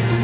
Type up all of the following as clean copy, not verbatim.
अस्सलाम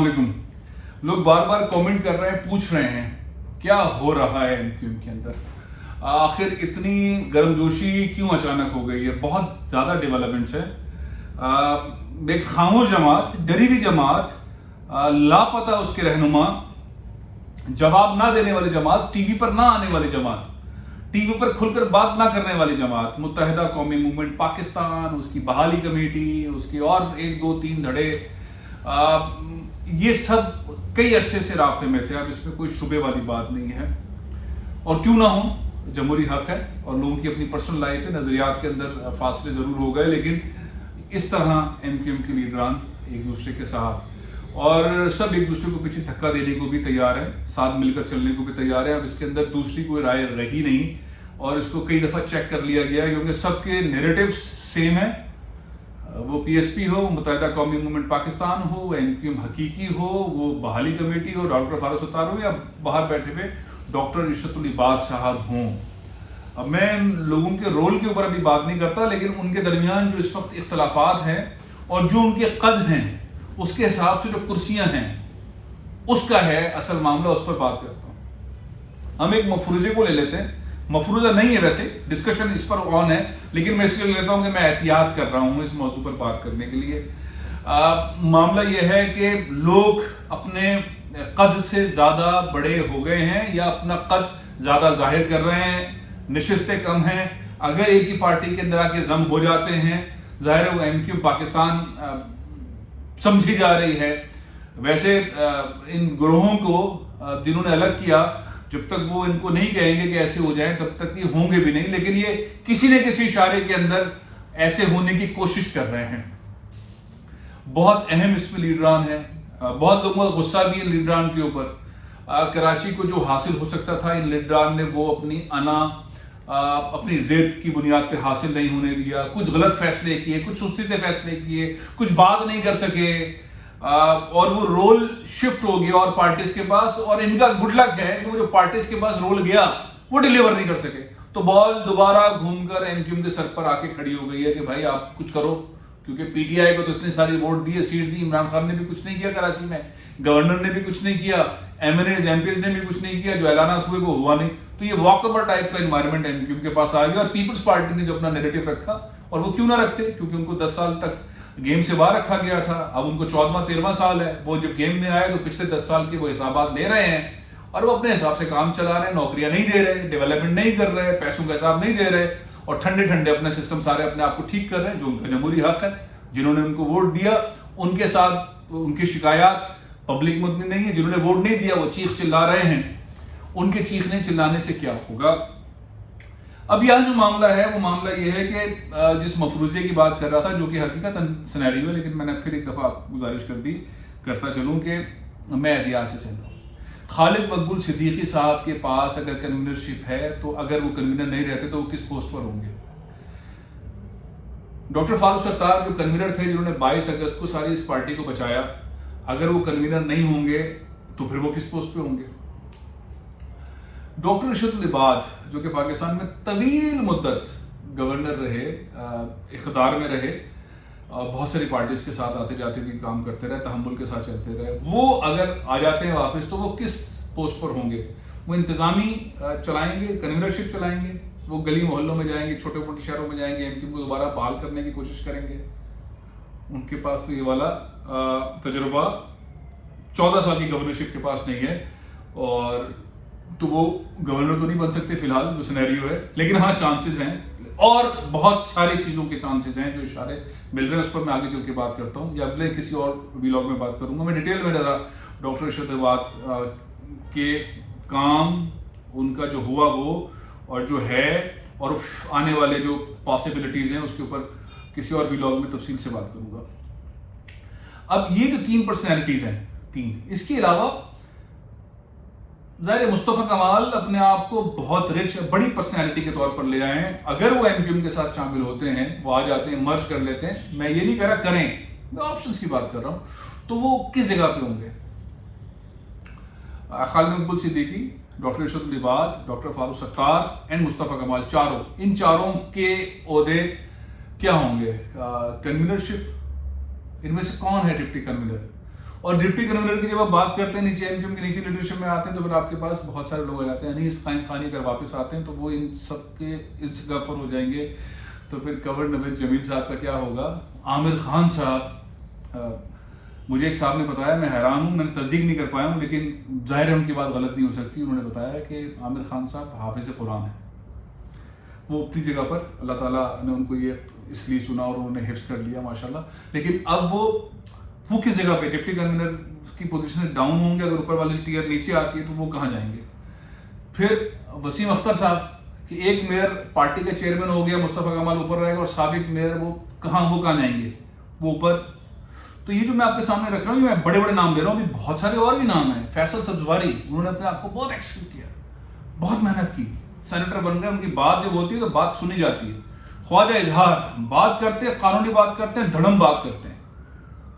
वालेकुम। लोग बार बार कमेंट कर रहे हैं, पूछ रहे हैं क्या हो रहा है एमक्यूएम के अंदर, आखिर इतनी गर्मजोशी क्यों अचानक हो गई है। बहुत ज़्यादा डेवलपमेंट्स है। एक खामोश जमात, डरी हुई जमात, लापता उसके रहनुमा, जवाब ना देने वाली जमात, टीवी पर ना आने वाली जमात, टीवी पर खुलकर बात ना करने वाली जमात, मुत्तहिदा कौमी मूवमेंट पाकिस्तान, उसकी बहाली कमेटी, उसके और 1 2 3 धड़े, ये सब कई अरसे से राब्ते में थे। अब इसमें कोई शुबे वाली बात नहीं है, और क्यों ना हो, जमहूरी हक है और लोगों की अपनी पर्सनल लाइफ है, नजरियात के अंदर फासले जरूर हो गए, लेकिन इस तरह एमक्यूएम के लीडरान एक दूसरे के साथ और सब एक दूसरे को पीछे धक्का देने को भी तैयार है, साथ मिलकर चलने को भी तैयार है। अब इसके अंदर दूसरी कोई राय रही नहीं, और इसको कई दफा चेक कर लिया गया, क्योंकि सबके नैरेटिव सेम है। वो पीएसपी हो, वो मुत्तहिदा कौमी मूवमेंट पाकिस्तान हो, वो एमक्यूएम हकीकी हो, वो बहाली कमेटी हो, डॉक्टर फारूक सत्तार हो, या बाहर बैठे हुए डॉक्टर इशरतुल इबाद साहब हों। अब मैं लोगों के रोल के ऊपर अभी बात नहीं करता, लेकिन उनके दरमियान जो इस वक्त इख्तलाफात हैं और जो उनके कद हैं, उसके हिसाब से जो कुर्सियां हैं, उसका है असल मामला, उस पर बात करता हूँ। हम एक मफरूजे को ले लेते हैं, मफरूजा नहीं है वैसे, डिस्कशन इस पर ऑन है, लेकिन मैं इसलिए लेता हूं कि मैं एहतियात कर रहा हूं इस मौजू पर बात करने के लिए। मामला यह है कि लोग अपने कद से ज़्यादा बड़े हो गए हैं, या अपना कद ज़्यादा जाहिर कर रहे हैं, नशिस्तें कम हैं। अगर एक ही पार्टी के अंदर आके जम हो जाते हैं, ज़ाहिर है वो एमक्यूएम पाकिस्तान समझी जा रही है। वैसे इन ग्रोहों को जिन्होंने अलग किया, जब तक वो इनको नहीं कहेंगे कि ऐसे हो जाएं, तब तक ये होंगे भी नहीं, लेकिन ये किसी न किसी इशारे के अंदर ऐसे होने की कोशिश कर रहे हैं। बहुत अहम इसमें लीडरान है, बहुत लोगों का गुस्सा भी इन लीडरान के ऊपर। कराची को जो हासिल हो सकता था, इन लीडरान ने वो अपनी जिद की बुनियाद पे हासिल नहीं होने दिया। कुछ गलत फैसले किए, कुछ सुस्ती से फैसले किए, कुछ बात नहीं कर सके, और वो रोल शिफ्ट हो गया और पार्टीज के पास, और इनका गुड लक है कि वो जो पार्टीज के पास रोल गया वो डिलीवर नहीं कर सके, तो बॉल दोबारा घूमकर एमक्यूएम के सर पर आके खड़ी हो गई है कि भाई आप कुछ करो, क्योंकि पीटीआई को तो इतनी सारी वोट दी, सीट दी, इमरान खान ने भी कुछ नहीं किया कराची में, गवर्नर ने भी कुछ नहीं किया, एमएनएज एमपीज ने भी कुछ नहीं किया, जो ऐलानात हुए वो हुआ नहीं। तो ये वॉकओवर टाइप का एनवायरनमेंट एमक्यूएम के पास आ गया, और पीपल्स पार्टी ने जो अपना नैरेटिव रखा, और वो क्यों ना रखते, क्योंकि उनको 10 साल तक गेम से बाहर रखा गया था, अब उनको 14वां 13वां साल है। वो जब गेम में आए तो पिछले 10 साल के वो हिसाबात ले रहे हैं, और वो अपने हिसाब से काम चला रहे हैं, नौकरियां नहीं दे रहे, डेवलपमेंट नहीं कर रहे, पैसों का हिसाब नहीं दे रहे, और ठंडे ठंडे अपने सिस्टम सारे अपने आप को ठीक कर रहे हैं, जो उनका जमहूरी हक है। जिन्होंने उनको वोट दिया उनके साथ उनकी शिकायत पब्लिक में उतनी नहीं है, जिन्होंने वोट नहीं दिया वो चीख चिल्ला रहे हैं, उनके चीखने चिल्लाने से क्या होगा। अब यहाँ जो मामला है वो मामला ये है कि जिस मफरूजे की बात कर रहा था, जो कि हकीकतन सिनेरियो है, लेकिन मैंने फिर एक दफ़ा गुजारिश करता चलूँ कि मैं एहतियात से चल रहा हूँ। खालिद मकबूल सिद्दीकी साहब के पास अगर कन्वीनरशिप है, तो अगर वो कन्वीनर नहीं रहते तो वो किस पोस्ट पर होंगे। डॉक्टर फारूक सत्तार जो कन्वीनर थे, जिन्होंने 22 अगस्त को सारी इस पार्टी को बचाया, अगर वो कन्वीनर नहीं होंगे तो फिर वो किस पोस्ट पे होंगे। डॉक्टर इशरतुल इबाद जो कि पाकिस्तान में तवील मुद्दत गवर्नर रहे, इख्तियार में रहे, बहुत सारी पार्टीज के साथ आते जाते भी काम करते रहे, तहम्मुल के साथ चलते रहे, वो अगर आ जाते हैं वापस तो वो किस पोस्ट पर होंगे। वो इंतज़ामी चलाएंगे, कन्वीनरशिप चलाएंगे, वो गली मोहल्लों में जाएंगे, छोटे मोटे शहरों में जाएंगे, एमक्यूएम को दोबारा बहाल करने की कोशिश करेंगे। उनके पास तो ये वाला तजुर्बा 14 साल की गवर्नरशिप के पास नहीं है, और तो वो गवर्नर तो नहीं बन सकते फिलहाल जो सिनेरियो है, लेकिन हाँ चांसेस हैं, और बहुत सारी चीज़ों के चांसेस हैं जो इशारे मिल रहे हैं। उस पर मैं आगे चल के बात करता हूँ, या अगले किसी और व्लॉग में बात करूँगा। मैं डिटेल में ज़रा डॉक्टर इशरतुल इबाद के काम, उनका जो हुआ वो, और जो है, और आने वाले जो पॉसिबिलिटीज़ हैं उसके ऊपर किसी और व्लॉग में तफसील से बात करूँगा। अब ये जो 3 पर्सनैलिटीज़ हैं, 3, इसके अलावा ظاہر مصطفیٰ کمال اپنے آپ کو بہت رچ بڑی پرسنالٹی کے طور پر لے آئے ہیں. اگر وہ ایم کیو ایم کے ساتھ شامل ہوتے ہیں, وہ آ جاتے ہیں, مرج کر لیتے ہیں, میں یہ نہیں کہہ رہا کریں, میں آپشنز کی بات کر رہا ہوں, تو وہ کس جگہ پہ ہوں گے؟ خالد مقبول صدیقی, ڈاکٹر ارشد العباد, ڈاکٹر فاروق ستار اینڈ مصطفیٰ کمال, چاروں, ان چاروں کے عہدے کیا ہوں گے؟ کنوینرشپ. ان میں سے کون ہے ڈپٹی کنوینر؟ اور ڈپٹی کنوینر کی جب آپ بات کرتے ہیں نیچے ایم کیو ایم کے نیچے لیڈرشپ میں آتے ہیں تو پھر آپ کے پاس بہت سارے لوگ آ جاتے ہیں. انیس قائم خانی اگر واپس آتے ہیں تو وہ ان سب کے اس جگہ پر ہو جائیں گے. تو پھر کنور نوید جمیل صاحب کا کیا ہوگا؟ عامر خان صاحب, مجھے ایک صاحب نے بتایا, میں حیران ہوں, میں نے تصدیق نہیں کر پایا ہوں, لیکن ظاہر ہے ان کی بات غلط نہیں ہو سکتی. انہوں نے بتایا کہ عامر خان صاحب حافظ قرآن ہیں. وہ اپنی جگہ پر اللہ تعالیٰ نے ان کو یہ اس لیے چنا اور انہوں نے حفظ کر لیا ماشاءاللہ. لیکن اب وہ کس جگہ پہ ڈپٹی کنوینر کی پوزیشن سے ڈاؤن ہوں گے؟ اگر اوپر والی ٹیئر نیچے آتی ہے تو وہ کہاں جائیں گے؟ پھر وسیم اختر صاحب کہ ایک میئر پارٹی کا چیئرمین ہو گیا, مصطفیٰ کمال اوپر رہے گا, اور سابق میئر وہ کہاں جائیں گے؟ وہ اوپر. تو یہ جو میں آپ کے سامنے رکھ رہا ہوں, یہ میں بڑے بڑے نام لے رہا ہوں, ابھی بہت سارے اور بھی نام ہیں. فیصل سبزواری, انہوں نے اپنے آپ کو بہت ایکسل کیا, بہت محنت کی, سینیٹر بن گئے, ان کی بات جب ہوتی ہے تو بات سنی جاتی ہے. خواجہ اظہار بات کرتے ہیں, قانونی بات کرتے ہیں, دھڑم بات کرتے ہیں,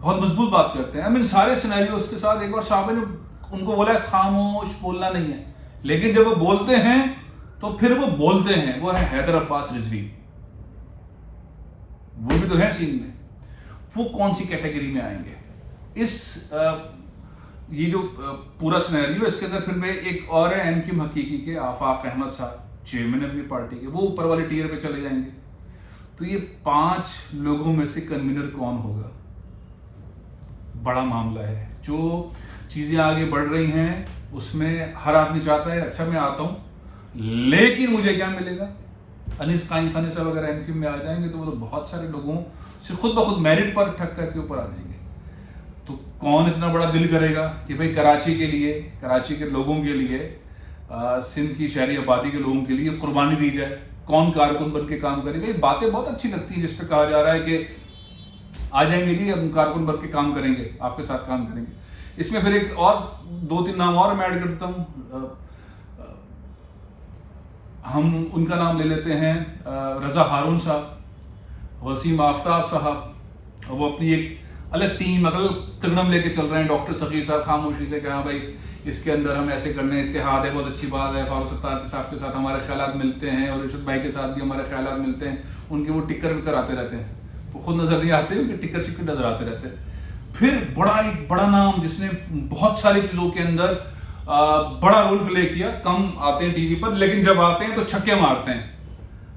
بہت مضبوط بات کرتے ہیں. ان سارے سینیریوز کے ساتھ ایک بار صاحب نے ان کو بولا ہے خاموش بولنا نہیں ہے, لیکن جب وہ بولتے ہیں تو پھر وہ بولتے ہیں. وہ ہے حیدر عباس رضوی, وہ بھی تو ہے سین میں. وہ کون سی کیٹیگری میں آئیں گے؟ یہ جو پورا سینیریو, اس کے اندر پھر میں ایک اور ہے ایم کیو ایم حقیقی کے آفاق احمد صاحب, چیئرمین اپنی پارٹی کے, وہ اوپر والے ٹیئر پہ چلے جائیں گے. تو یہ 5 لوگوں میں سے کنوینر کون ہوگا؟ بڑا معاملہ ہے. جو چیزیں آگے بڑھ رہی ہیں اس میں ہر آدمی چاہتا ہے اچھا میں آتا ہوں, لیکن مجھے کیا ملے گا؟ انیس قائم خانی صاحب اگر ایم کیو میں آ جائیں گے تو وہ تو بہت سارے لوگوں سے خود بخود میرٹ پر ٹھک کر کے اوپر آ جائیں گے. تو کون اتنا بڑا دل کرے گا کہ بھئی کراچی کے لیے, کراچی کے لوگوں کے لیے, سندھ کی شہری آبادی کے لوگوں کے لیے قربانی دی جائے؟ کون کارکن بن کے کام کرے گا؟ یہ باتیں بہت اچھی لگتی ہیں جس پہ کہا جا رہا ہے کہ آ جائیں گے جی ہم کارکن بن کے کام کریں گے, آپ کے ساتھ کام کریں گے. اس میں پھر ایک اور 2-3 نام اور میں ایڈ کرتا ہوں. ہم ان کا نام لے لیتے ہیں, رضا ہارون صاحب, وسیم آفتاب صاحب, وہ اپنی ایک الگ ٹیم الگ تگڑم لے کے چل رہے ہیں. ڈاکٹر صغیر صاحب خاموشی سے کہ ہاں بھائی اس کے اندر ہم ایسے کرنے, اتحاد ہے, بہت اچھی بات ہے. فاروق ستار صاحب کے ساتھ ہمارے خیالات ملتے ہیں, اور ارشد بھائی کے ساتھ بھی ہمارے خیالات ملتے ہیں. ان کے وہ ٹکر وکر آتے رہتے ہیں, وہ خود نظر نہیں آتے, ان کے ٹکر شکر نظر آتے رہتے ہیں. پھر ایک بڑا نام جس نے بہت ساری چیزوں کے اندر بڑا رول پلے کیا, کم آتے ہیں ٹی وی پر لیکن جب آتے ہیں تو چھکے مارتے ہیں,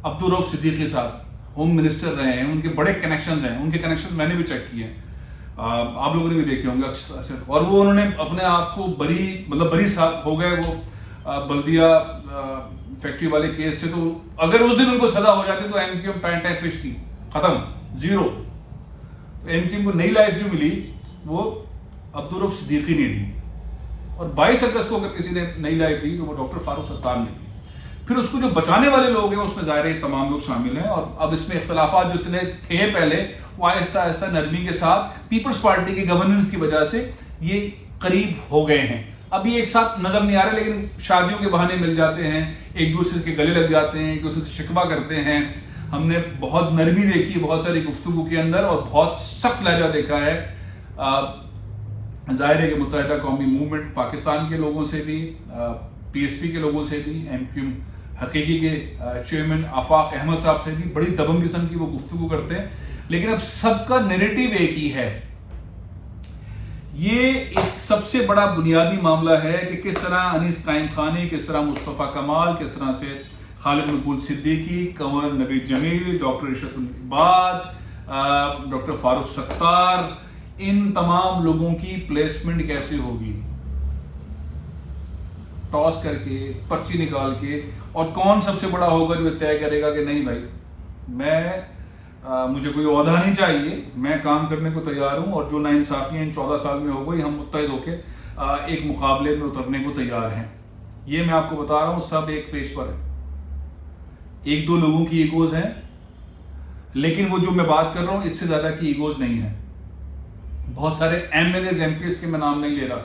عبدالرؤف صدیقی صاحب ہوم منسٹر رہے ہیں, ان کے بڑے کنیکشنز ہیں. ان کے کنیکشنز میں نے بھی چیک کیے ہیں, آپ لوگوں نے بھی دیکھے ہوں گے اکثر. اور وہ انہوں نے اپنے آپ کو بری صاحب ہو گئے وہ بلدیہ فیکٹری والے کیس سے. تو اگر اس دن ان کو سزا ہو جاتی تو ایم کیو ایم پینٹیک فش تھی, ختم, زیرو. تو ایم کیو ایم کو نئی لائف جو ملی وہ عبدالرؤف صدیقی نے دی, اور 22 اگست کو اگر کسی نے نئی لائف دی تو وہ ڈاکٹر فاروق ستار نے دی. پھر اس کو جو بچانے والے لوگ ہیں اس میں ظاہر ہے تمام لوگ شامل ہیں, اور اب اس میں اختلافات جو اتنے تھے پہلے وہ آہستہ آہستہ نرمی کے ساتھ پیپلز پارٹی کی گورننس کی وجہ سے یہ قریب ہو گئے ہیں. ابھی ایک ساتھ نظر نہیں آ رہے, لیکن شادیوں کے بہانے مل جاتے ہیں, ایک دوسرے کے گلے لگ جاتے ہیں, ایک دوسرے سے شکوہ کرتے ہیں. ہم نے بہت نرمی دیکھی بہت ساری گفتگو کے اندر, اور بہت سخت لہجہ دیکھا ہے. ظاہر ہے کہ متحدہ قومی موومنٹ پاکستان کے لوگوں سے بھی, پی ایس پی کے لوگوں سے بھی, ایم کیو ایم حقیقی کے چیئرمین آفاق احمد صاحب سے بھی بڑی دبنگ قسم کی وہ گفتگو کرتے ہیں. لیکن اب سب کا نیریٹو ایک ہی ہے. یہ ایک سب سے بڑا بنیادی معاملہ ہے کہ کس طرح انیس قائم خانی, کس طرح مصطفیٰ کمال, کس طرح سے خالد مقبول صدیقی, کنور نوید جمیل, ڈاکٹر ارشد العباد, ڈاکٹر فاروق ستار, ان تمام لوگوں کی پلیسمنٹ کیسے ہوگی, ٹاس کر کے, پرچی نکال کے, اور کون سب سے بڑا ہوگا جو طے کرے گا کہ نہیں بھائی مجھے کوئی عہدہ نہیں چاہیے, میں کام کرنے کو تیار ہوں, اور جو ناانصافیاں ان 14 سال میں ہو گئی ہم متحد ہو کے ایک مقابلے میں اترنے کو تیار ہیں. یہ میں آپ کو بتا رہا ہوں سب ایک پیج پر ہے. 1-2 لوگوں کی ایگوز ہیں, لیکن وہ جو میں بات کر رہا ہوں اس سے زیادہ کی ایگوز نہیں ہیں. بہت سارے M L As, M P S کے میں نام نہیں لے رہا,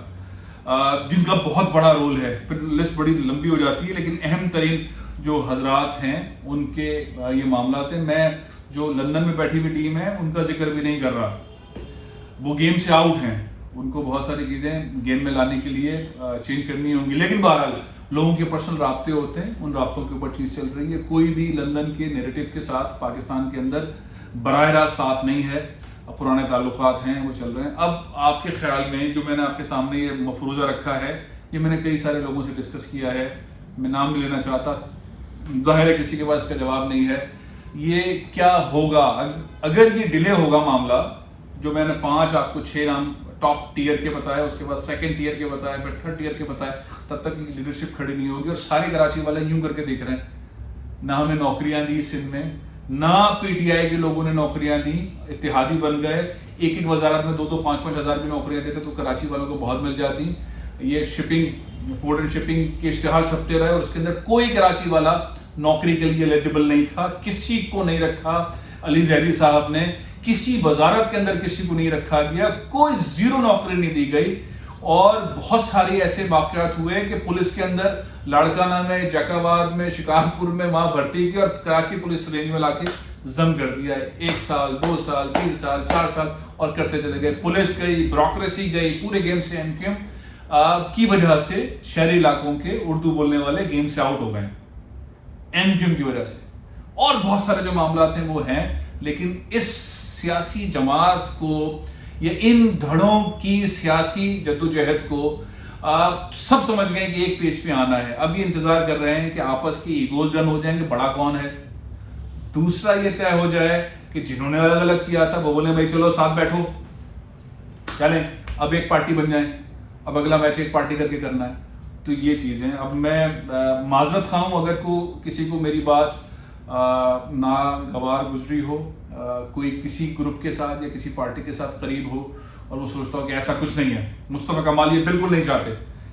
जिनका बहुत बड़ा रोल है। फिर लिस्ट बड़ी लंबी हो जाती है, लेकिन अहम तरीन जो हजरात हैं उनके ये मामला हैं। मैं जो लंदन में बैठी हुई टीम है उनका जिक्र भी नहीं कर रहा, वो गेम से आउट हैं, उनको बहुत सारी चीज़ें गेम में लाने के लिए चेंज करनी होंगी। लेकिन बहरहाल लोगों के पर्सनल राब्ते होते हैं, उन राब्तों के ऊपर चीज़ चल रही है। कोई भी लंदन के नैरेटिव के साथ पाकिस्तान के अंदर बराह रास्त साथ नहीं है, पुराने ताल्लुकात हैं वो चल रहे हैं। अब आपके ख्याल में जो मैंने आपके सामने ये मफरूज़ा रखा है, ये मैंने कई सारे लोगों से डिस्कस किया है, मैं नाम नहीं लेना चाहता, ज़ाहिर है किसी के पास इसका जवाब नहीं है। ये क्या होगा अगर ये डिले होगा मामला, जो मैंने 5 आपको 6 नाम टॉप टीयर के बताए, उसके बाद सेकंड टीयर के बताए, फिर थर्ड टीयर के बताए, तब तक लीडरशिप खड़ी नहीं होगी। और सारे कराची वाले यूं करके देख रहे हैं, ना हमें नौकरियां दी सिंध में, ना पीटीआई के लोगों ने नौकरियां दी, इत्तेहादी बन गए, एक एक वजारत में 2-2, 5-5 हज़ार की नौकरियां देते तो कराची वालों को बहुत मिल जाती। ये शिपिंग, पोर्ट एंड शिपिंग के इश्तिहार छपते रहे और उसके अंदर कोई कराची वाला नौकरी के लिए एलिजिबल नहीं था, किसी को नहीं रखा। अली जैदी साहब ने किसी वजारत के अंदर किसी को नहीं रखा गया, कोई जीरो नौकरी नहीं दी गई। और बहुत सारे ऐसे वाकयात हुए कि पुलिस के अंदर लाड़काना में, जैकाबाद में, शिकारपुर में वहां भर्ती की और कराची पुलिस रेंज में लाके जम कर दिया है। 1 साल, 2 साल, 20 साल, 4 साल और करते चले गए। पुलिस गई, ब्यूरोक्रेसी गई, पूरे गेम से एमक्यूएम की वजह से शहरी इलाकों के उर्दू बोलने वाले गेम से आउट हो गए एमक्यूएम की वजह से। और बहुत सारे जो मामला थे वो हैं, लेकिन इस सियासी जमात को या इन धड़ों की सियासी जद्दोजहद को सब समझ गए कि एक पेज पे आना है। अब ये इंतजार कर रहे हैं कि आपस की ईगोज डन हो जाएंगे, बड़ा कौन है। दूसरा ये तय हो जाए कि जिन्होंने अलग अलग किया था वो बोले भाई चलो साथ बैठो, चलें अब एक पार्टी बन जाए, अब अगला मैच एक पार्टी करके करना है। तो ये चीज़ें, अब मैं माजरत खा हूं अगर किसी को मेरी बात नागवार गुजरी हो, कोई किसी ग्रुप के साथ या किसी पार्टी के साथ करीब हो और वो सोचता हो कि ऐसा कुछ नहीं है, मुस्तफ़ा कमाल ये बिल्कुल नहीं चाहते,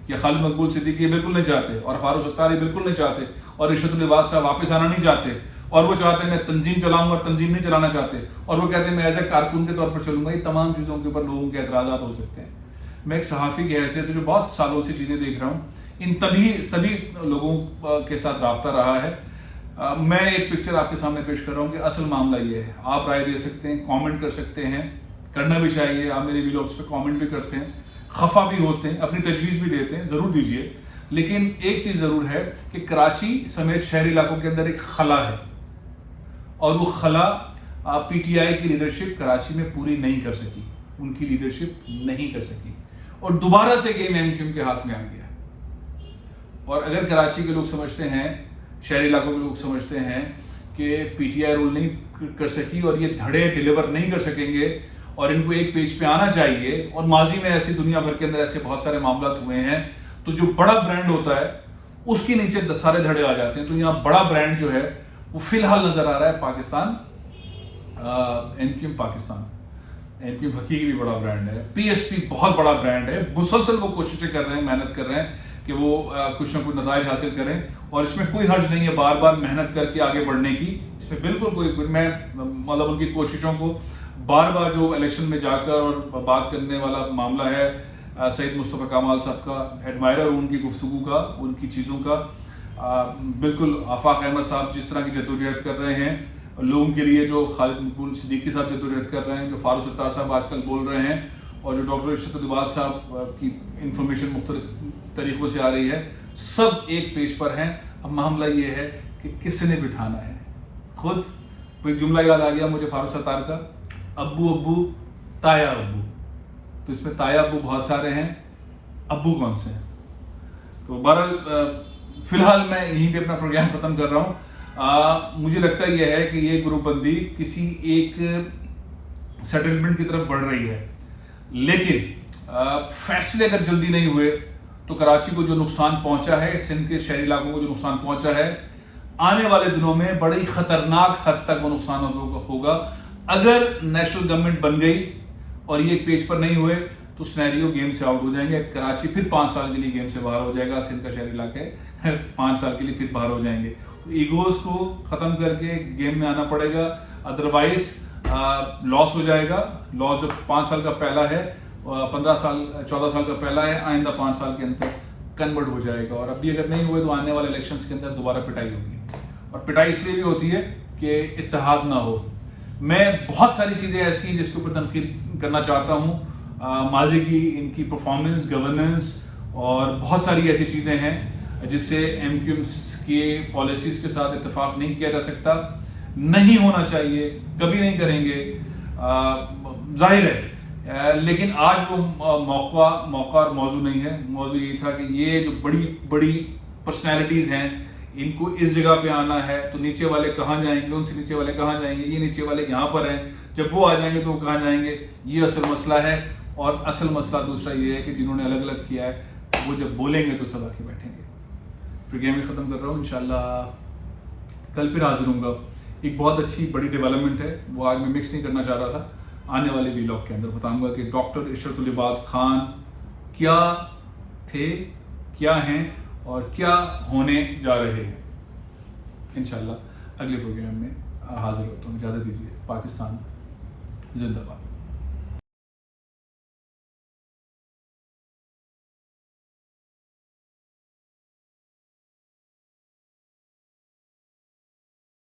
या खालिद मकबूल सिद्दीकी ये बिल्कुल नहीं चाहते, और फारूक सत्तार ये बिल्कुल नहीं चाहते, और रिशवत लिबास साहब वापस आना नहीं चाहते, और वो चाहते हैं मैं तंजीम चलाऊंगा और तंजीम नहीं चलाना चाहते, और वो कहते हैं मैं एज ए कारकुन के तौर पर चलूंगा। ये तमाम चीज़ों के ऊपर लोगों के एतराज़ात हो सकते हैं। मैं एक सहाफ़ी की हैसियत से जो बहुत सालों से चीज़ें देख रहा हूँ, इन सभी लोगों के साथ रब्ता रहा है। मैं एक पिक्चर आपके सामने पेश कर रहा हूँ कि असल मामला ये है। आप राय दे सकते हैं, कमेंट कर सकते हैं, करना भी चाहिए। आप मेरे व्लॉग्स पे कमेंट भी करते हैं, खफा भी होते हैं, अपनी तजवीज़ भी देते हैं, ज़रूर दीजिए। लेकिन एक चीज़ ज़रूर है कि कराची समेत शहरी इलाकों के अंदर एक खला है, और वो खला पीटीआई की लीडरशिप कराची में पूरी नहीं कर सकी, उनकी लीडरशिप नहीं कर सकी, और दोबारा से गेम एमक्यूएम के हाथ में आ गया। और अगर कराची के लोग समझते हैं, शहरी इलाकों के लोग समझते हैं कि पीटीआई रूल नहीं कर सकी और ये धड़े डिलीवर नहीं कर सकेंगे और इनको एक पेज पे आना चाहिए, और माजी में ऐसी दुनिया भर के अंदर ऐसे बहुत सारे मामला हुए हैं, तो जो बड़ा ब्रांड होता है उसके नीचे सारे धड़े आ जाते हैं। तो यहाँ बड़ा ब्रांड जो है वो फिलहाल नजर आ रहा है पाकिस्तान, एमक्यूएम पाकिस्तान। एमक्यूएम हकीकी भी बड़ा ब्रांड है, पीएसपी बहुत बड़ा ब्रांड है। मुसलसल वो कोशिशें कर रहे हैं, मेहनत कर रहे हैं कि वो कुछ ना कुछ नतीजे हासिल करें, और इसमें कोई हर्ज नहीं है बार बार मेहनत करके आगे बढ़ने की। इसमें बिल्कुल कोई, मैं मतलब उनकी कोशिशों को बार बार जो इलेक्शन में जाकर और बात करने वाला मामला है, सईद मुस्तफ़ा कमाल साहब का एडमायरर हूँ, उनकी गुफ्तगू का, उनकी चीज़ों का। बिल्कुल आफाक अहमद साहब जिस तरह की जद्दोजहद कर रहे हैं लोगों के लिए, जो खालिद मकबूल सिद्दीकी साहब जद्दोजहद कर रहे हैं, जो फारूक सत्तार साहब आजकल बोल रहे हैं, और जो डॉक्टर रिशवत लिबास साहब की इंफॉर्मेशन मुख्तलिफ तरीक़ों से आ रही है, सब एक पेज पर हैं। अब मामला ये है कि किसने बिठाना है। खुद वो एक जुमला याद आ गया मुझे फारूक सत्तार का, अब्बू अब्बू ताया अब्बू। तो इसमें ताया अब्बू बहुत सारे हैं, अब्बू कौन से हैं? तो बहरहाल फिलहाल मैं यहीं पे अपना प्रोग्राम ख़त्म कर रहा हूँ। मुझे लगता यह है कि ये ग्रुप बंदी किसी एक सेटलमेंट की तरफ बढ़ रही है, लेकिन फैसले अगर जल्दी नहीं हुए तो कराची को जो नुकसान पहुंचा है, सिंध के शहरी इलाकों को जो नुकसान पहुंचा है, आने वाले दिनों में बड़ी खतरनाक हद तक वो नुकसान होगा। अगर नेशनल गवर्नमेंट बन गई और ये एक पेज पर नहीं हुए तो सिनेरियो गेम से आउट हो जाएंगे। कराची फिर 5 साल के लिए गेम से बाहर हो जाएगा, सिंध का शहरी इलाका है 5 साल के लिए फिर बाहर हो जाएंगे। तो ईगोज को ख़त्म करके गेम में आना पड़ेगा, अदरवाइज लॉस हो जाएगा। लॉस जो 5 साल का पहला है 15 साल 14 साल का पहला है, आइंदा 5 साल के अंदर कन्वर्ट हो जाएगा। और अभी अगर नहीं हुए तो आने वाले इलेक्शंस के अंदर दोबारा पिटाई होगी, और पिटाई इसलिए भी होती है कि इत्तेहाद ना हो। मैं बहुत सारी चीज़ें ऐसी हैं जिसके ऊपर तनकीद करना चाहता हूँ, माजी की इनकी परफॉर्मेंस, गवर्नेंस और बहुत सारी ऐसी चीज़ें हैं जिससे MQM की पॉलिसीज़ के साथ इत्तेफाक नहीं किया जा सकता, नहीं होना चाहिए, कभी नहीं करेंगे, जाहिर है। लेकिन आज वो मौका और मौजू नहीं है। मौजू ये था कि ये जो बड़ी बड़ी पर्सनैलिटीज़ हैं, इनको इस जगह पे आना है तो नीचे वाले कहाँ जाएंगे, उनसे नीचे वाले कहाँ जाएंगे, ये नीचे वाले यहाँ पर हैं, जब वो आ जाएंगे तो वो कहाँ जाएंगे, ये असल मसला है। और असल मसला दूसरा ये है कि जिन्होंने अलग अलग किया है वो जब बोलेंगे तो सब आके बैठेंगे। फिर गेम में ख़त्म कर रहा हूँ, इंशाल्लाह कल फिर हाजिर हूँगा। एक बहुत अच्छी बड़ी डेवलपमेंट है, वो आज मैं मिक्स नहीं करना चाह रहा था, आने वाले वीलॉग के अंदर बताऊँगा कि डॉक्टर इशरतुल इबाद खान क्या थे, क्या हैं और क्या होने जा रहे हैं। इंशाल्लाह अगले प्रोग्राम में हाजिर होता हूँ। इजाज़त दीजिए। पाकिस्तान जिंदाबाद।